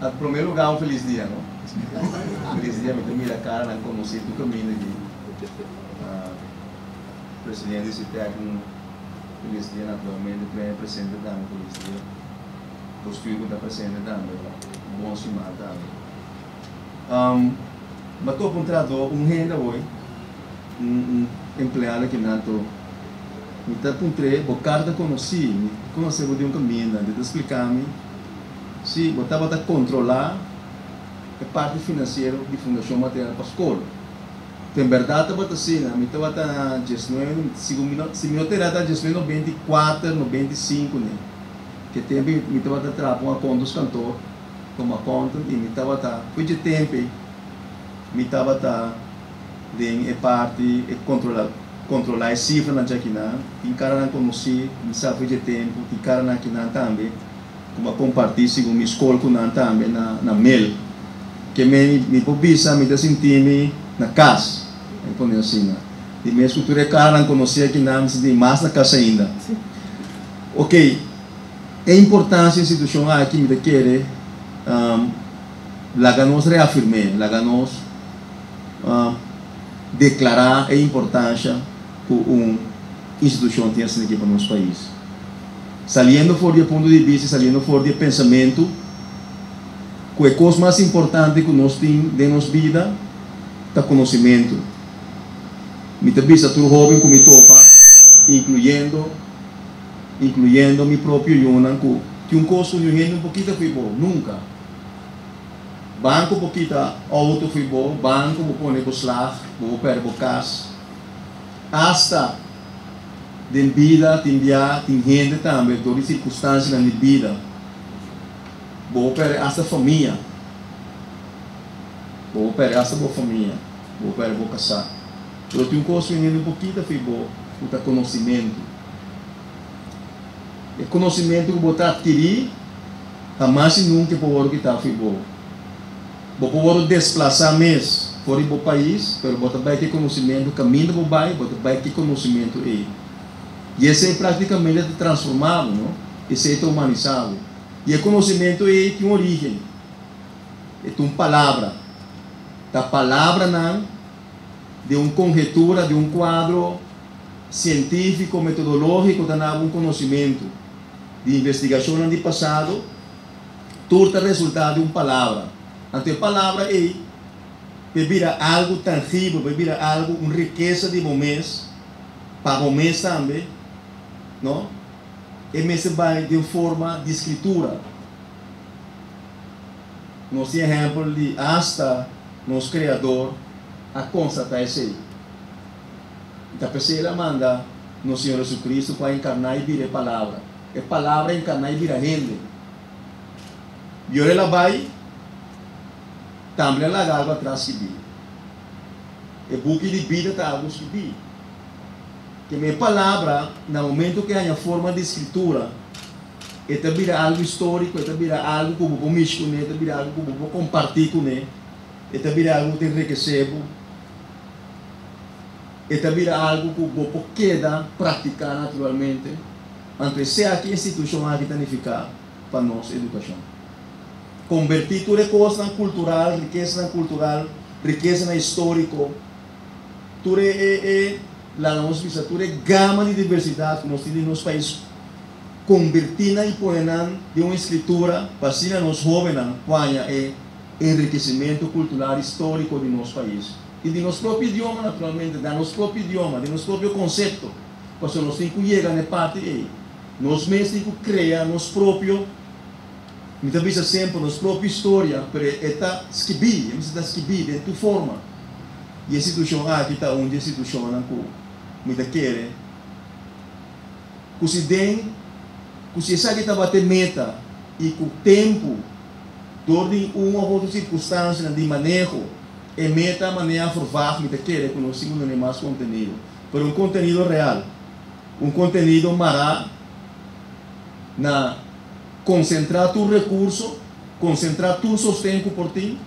Em primeiro lugar, um feliz dia, não? Feliz dia, me mira a cara, não conheci tu caminho aqui. Presidente disse que um feliz dia, naturalmente, o presidente também, feliz dia. Os filhos da presidente também, bom semana também. Mas estou contratando renda hoje, empregado que não estou. Me está puntre, o carta conheci de um caminho, de explicar-me se eu estava a controlar a parte financeira de Fundação Material para a escola. Em verdade, estava assim, me estava a gestão, se me estava a gestão 24, 95, né? Que tempo me estava a trabalhar com a conta dos cantores, como a conta, e me estava a foi de tempo, me estava a de parte controlar a cifra na Jaquina, tem cara não conheci, me sabe de tempo, tem cara na Jaquina também, como compartilhar com a escola com não também na mail, que me pobisa, me dá sentir na casa, então assim, e minha escultura é cara não conhecia aqui não, me senti mais na casa ainda. Ok, é importante a instituição aqui me querer, lá nós reafirmar, lá nós declarar a importância que uma instituição tem aqui para o nosso país. Saliendo fora do ponto de vista, saliendo fora do pensamento, que a coisa mais importante que nós temos de nossa vida é o conhecimento. Me visa todo jovem que me topa, incluindo meu próprio Yunan, que um curso de um pouquinho foi bom, nunca. Banco um pouquinho auto foi bom, banco vou pôr no slag, vou perder casa. Hasta de vida, tem gente também, todas as circunstâncias na vida. Vou perder hasta família. Vou perder hasta boa família. Vou perder vou casar. Eu tenho um curso um pouquinho foi bom, o conhecimento. O conhecimento que vou adquirir, jamais nunca vou que está foi bom. Vou poder desplaçar mesmo fora do país, mas vou ter que conhecimento, caminho do bairro, vou ter que conhecimento aí. E esse é praticamente transformado, não? Esse é humanizado. E o conhecimento aí tem uma origem, é uma palavra. A palavra não de uma conjectura, de um quadro científico, metodológico, de um conhecimento de investigação no passado, tudo é resultado de uma palavra. Então, a palavra é vira algo tangível, vira algo, uma riqueza de momentos, para momentos também, não? E mesmo vai de forma de escritura. Nós temos exemplo de hasta nosso Criador a constatar isso aí. Então, a ele manda no Senhor Jesus Cristo para encarnar e virar a palavra. A palavra encarnar e virar gente. E ela vai também ela água atrás que vi. E buque de vida está algo que vi. Que minha palavra, no momento que há forma de escritura, esta vira algo histórico, esta vira algo que eu vou mexer com ele, esta vira algo que eu vou compartilhar com ele, esta vira algo que enriquecer, esta vira algo que eu vou quedar praticar naturalmente. Então, se aqui a instituição aqui planificar para nossa educação. Convertir toda coisa na cultural, riqueza na histórico, toda gama de diversidade que nós temos no nosso país, convertir e pôr de uma escritura para assim nós jovens ganhar enriquecimento cultural histórico de nosso país. E de nosso próprio idioma, naturalmente, de nosso próprio idioma, de nosso próprio conceito. Porque nós temos que chegar na parte aí. Nós mesmos temos que criar nosso próprio, muitas vezes sempre, nossa própria história, para está escrever, está escrever de tua forma. E a instituição aqui está onde a instituição não muita quer. Que se sabe que está bater meta e com o tempo, de uma ou outra circunstância de manejo, é meta maneira forvar muita quer que nós temos mais conteúdo, para um conteúdo real, um conteúdo mará na concentrar tu recurso, concentrar tu sustento por ti,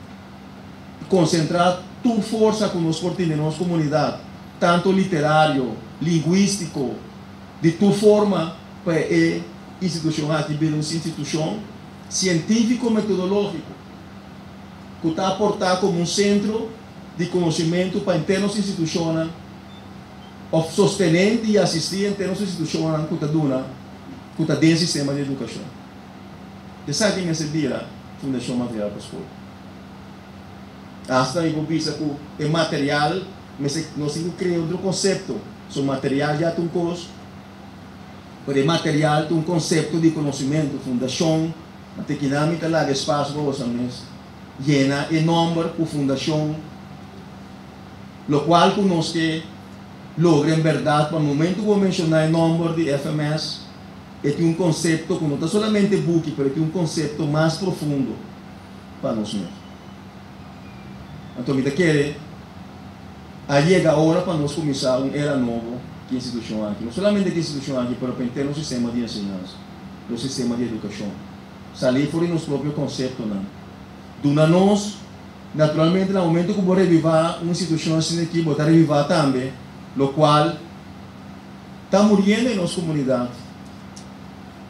concentrar tu força com nós por ti na nossa comunidade, tanto literário, linguístico, de tu forma para a instituição aqui, uma instituição científico-metodológico. que está a aportar como um centro de conhecimento para internos institucionais, ou sostener e assistir internos institucionais que está dando, que está dentro do sistema de educação. E sabe quem é esse dia? Fundação Material para a Escola. Hasta eu penso que o material, mas nós temos que criar outro conceito. O material já tem um curso, mas o material tem um conceito de conhecimento, fundação, até que não me lá espaço para você mesmo. Llena o número por fundação, lo qual que nós que logra em verdade, para o momento que vou mencionar o número de FMS, é um conceito que não está somente book, mas é um conceito mais profundo para nós mesmos. Então, me quer chega a hora para nós começar uma era nova que instituição aqui. Não somente que instituição aqui, mas para ter um sistema de ensinança, um sistema de educação. Salir fora nos próprios conceitos, não. Duna nós, naturalmente, no momento que vou revivar uma instituição assim aqui, vou revivar também, o qual está morrendo em nossa comunidade.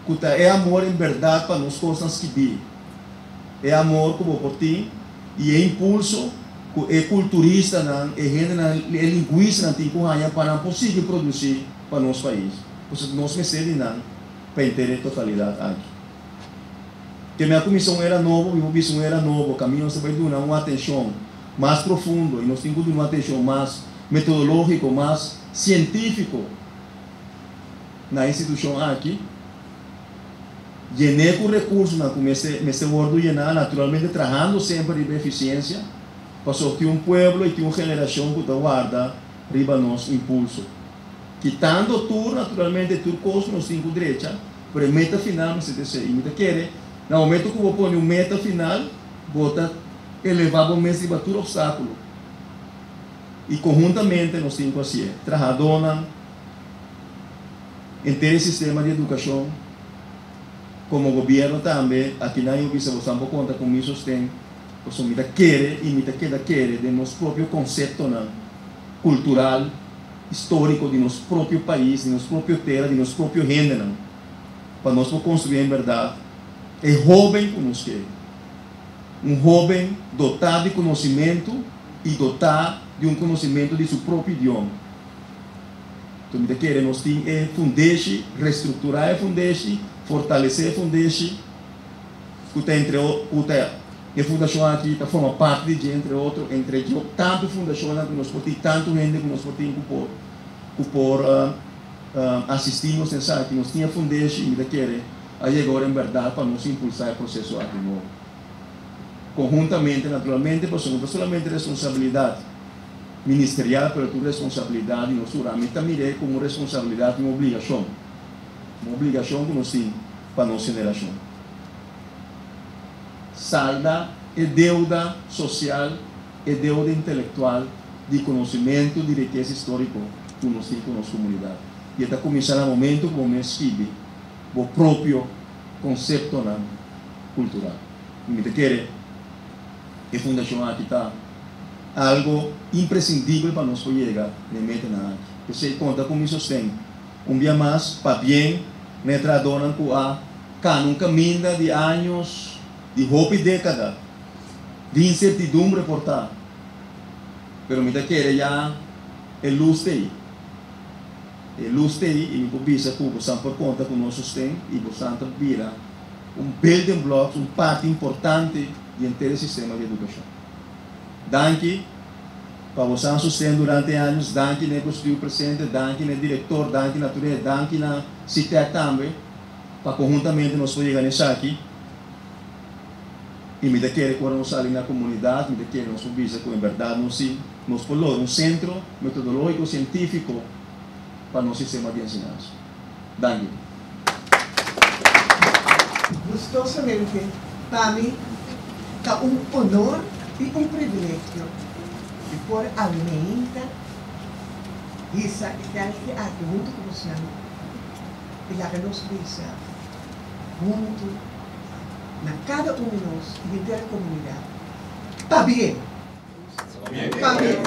Que é amor em verdade para nós coisas que vi. É amor como por ti e é impulso que é culturista, é linguista para possível produzir para o nosso país. Porque nós me cedem para ter a totalidade aqui. Que minha comissão era nova, minha comissão era nova, o caminho se vai dar uma atenção mais profunda e nós temos que dar uma atenção mais metodológica, mais científica na instituição aqui. Llené com recursos, comecei a llenar, naturalmente, trabalhando sempre de eficiência, para sortir um povo e uma geração que guarda riba nosso impulso. Quitando tudo, naturalmente, tudo custo nós temos direito, para a meta final, mas se me quer, no momento que eu vou pôr uma meta final, vou elevar o mesmo de obstáculo. E conjuntamente nós temos que assim, trabalhando em ter sistema de educação, como governo também, aqui na Ubisa, você não conta com isso, tem, você me quer e me quer de nosso próprio conceito cultural, histórico de nosso próprio país, de nossa própria terra, de nosso próprio gênero, para nós construir em verdade. É jovem que nos quer. Jovem dotado de conhecimento e dotado de um conhecimento de seu próprio idioma. Então, me quer, nós temos que fundar, reestruturar a fundar, fortalecer a fundar, que entre a fundação aqui forma parte de, entre outros, tanto fundação que nós podemos, tanto gente que nós podemos por assistir-nos nessa aqui, nós tínhamos fundar, me quer, aí agora em verdade para nos impulsar o processo aqui novo. Conjuntamente, naturalmente, porque não é solamente responsabilidade ministerial, mas tu responsabilidade, nós também é como responsabilidade e uma obrigação que nós temos para a nossa geração. Salda é deuda social, é deuda intelectual de conhecimento, de riqueza histórica que nós temos com a nossa comunidade. E está começando o momento como me escreve o próprio conceito cultural. E me quer, a fundação aqui está algo imprescindível para nós chegar na meta na aqui. Você conta com isso tem um dia mais para bem, me tradonam com um caminho de anos, de roupa e década, de incertidumbre por tal. Pero me quer já é luz aí. E me pisa que você por conta com nós tem e você vira building block, parte importante de sistema de educação. Danke para você sustentar durante anos, danke na construir presente, danke na diretor, danke na turma, danke na CITEC também, para conjuntamente nós chegar nessa aqui. E me quer quando nós saímos na comunidade, me quer nós visa que em verdade nós falamos um centro metodológico científico para nosso sistema de ensinança. Danke. Gustosamente, para mim, é um honor e um privilégio de pôr a mente e estar aqui junto com você e lá que nós visa junto na cada um de nós e de toda a comunidade. Está bem? Está bem?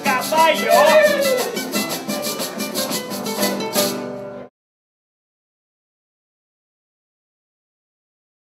caballo.